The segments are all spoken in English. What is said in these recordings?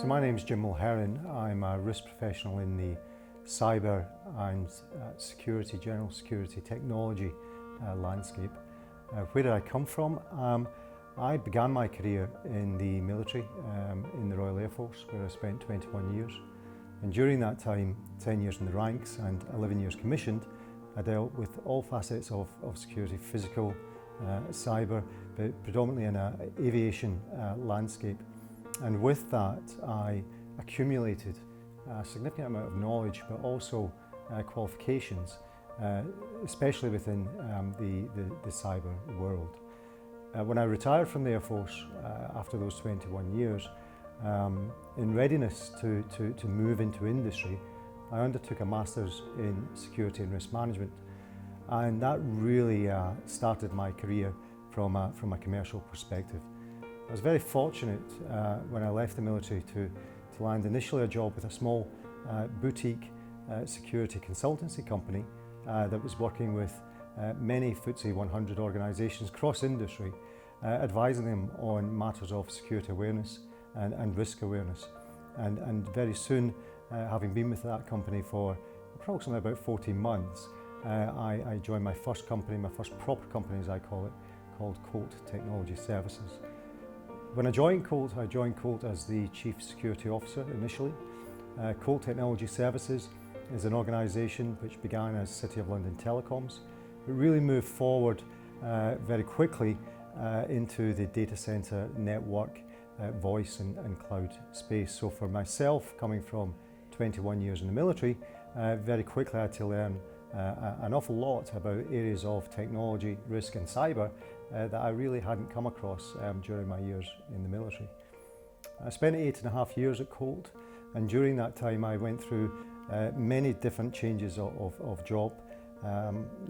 So my name's Jim Mulheron. I'm a risk professional in the cyber and general security technology landscape. Where did I come from? I began my career in the military, in the Royal Air Force, where I spent 21 years. And during that time, 10 years in the ranks and 11 years commissioned, I dealt with all facets of security, physical, cyber, but predominantly in an aviation landscape. And with that, I accumulated a significant amount of knowledge, but also qualifications, especially within the cyber world. When I retired from the Air Force after those 21 years, in readiness to move into industry, I undertook a Master's in Security and Risk Management, and that really started my career from a commercial perspective. I was very fortunate when I left the military to land initially a job with a small boutique security consultancy company that was working with many FTSE 100 organisations cross-industry, advising them on matters of security awareness and risk awareness. And very soon, having been with that company for approximately about 14 months, I joined my first company, my first proper company as I call it, called Colt Technology Services. When I joined Colt as the Chief Security Officer initially. Colt Technology Services is an organisation which began as City of London Telecoms. It really moved forward very quickly into the data centre network, voice and cloud space. So for myself, coming from 21 years in the military, very quickly I had to learn an awful lot about areas of technology, risk and cyber that I really hadn't come across during my years in the military. I spent 8.5 years at Colt, and during that time I went through many different changes of job,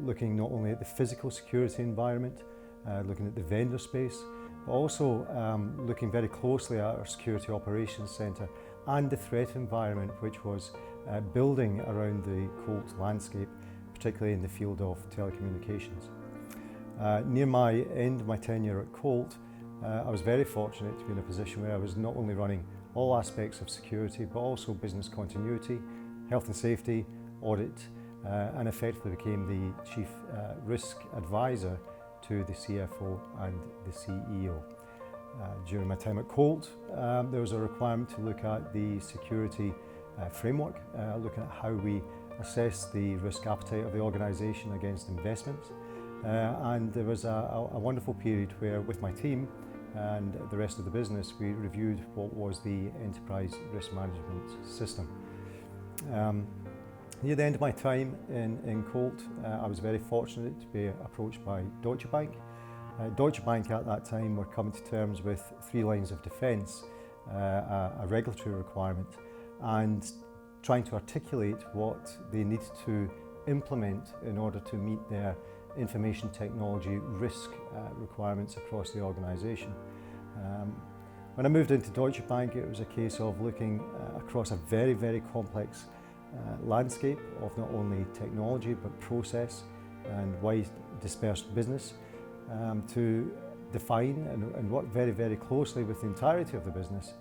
looking not only at the physical security environment, looking at the vendor space, but also looking very closely at our security operations centre and the threat environment which was building around the Colt landscape, particularly in the field of telecommunications. Near my end of my tenure at Colt, I was very fortunate to be in a position where I was not only running all aspects of security, but also business continuity, health and safety, audit, and effectively became the Chief Risk Advisor to the CFO and the CEO. During my time at Colt, there was a requirement to look at the security framework, looking at how we assess the risk appetite of the organisation against investments. And there was a wonderful period where, with my team and the rest of the business, we reviewed what was the enterprise risk management system. Near the end of my time in Colt, I was very fortunate to be approached by Deutsche Bank. Deutsche Bank at that time were coming to terms with 3 lines of defence, a regulatory requirement, and trying to articulate what they needed to implement in order to meet their information technology risk requirements across the organisation. When I moved into Deutsche Bank, it was a case of looking across a very, very complex landscape of not only technology but process and wide dispersed business to define and work very, very closely with the entirety of the business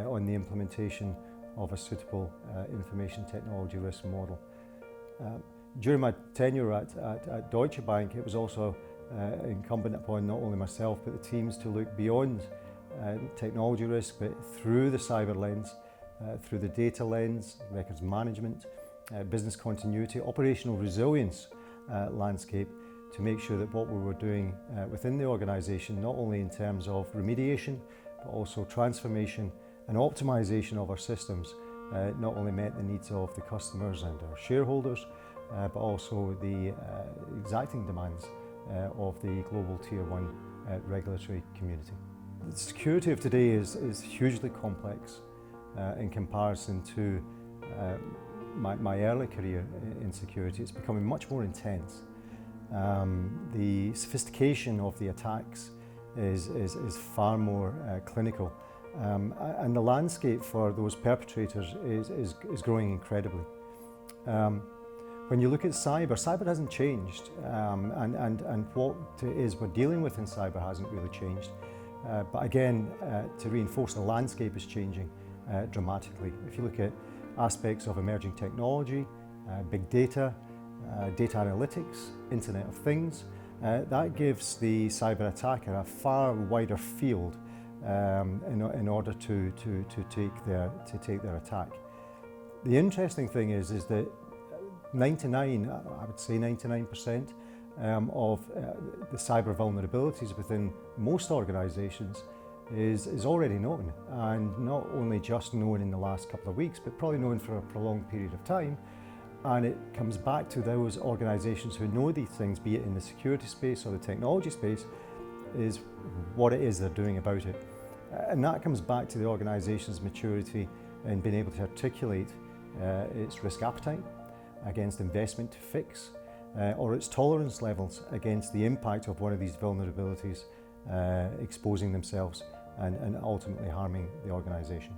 on the implementation of a suitable information technology risk model. During my tenure at Deutsche Bank, it was also incumbent upon not only myself but the teams to look beyond technology risk, but through the cyber lens, through the data lens, records management, business continuity, operational resilience landscape, to make sure that what we were doing within the organisation, not only in terms of remediation, but also transformation and optimisation of our systems, not only met the needs of the customers and our shareholders, but also the exacting demands of the global Tier 1 regulatory community. The security of today is hugely complex in comparison to my early career in security. It's becoming much more intense. The sophistication of the attacks is far more clinical, and the landscape for those perpetrators is growing incredibly. When you look at cyber hasn't changed, and what it is we're dealing with in cyber hasn't really changed. But again, to reinforce, the landscape is changing. dramatically. If you look at aspects of emerging technology, big data, data analytics, Internet of Things, that gives the cyber attacker a far wider field in order to take their attack. The interesting thing is that 99% of the cyber vulnerabilities within most organisations is already known, and not only just known in the last couple of weeks, but probably known for a prolonged period of time. And it comes back to those organisations who know these things, be it in the security space or the technology space, is what it is they're doing about it. And that comes back to the organisation's maturity in being able to articulate its risk appetite against investment to fix, or its tolerance levels against the impact of one of these vulnerabilities exposing themselves and ultimately harming the organisation.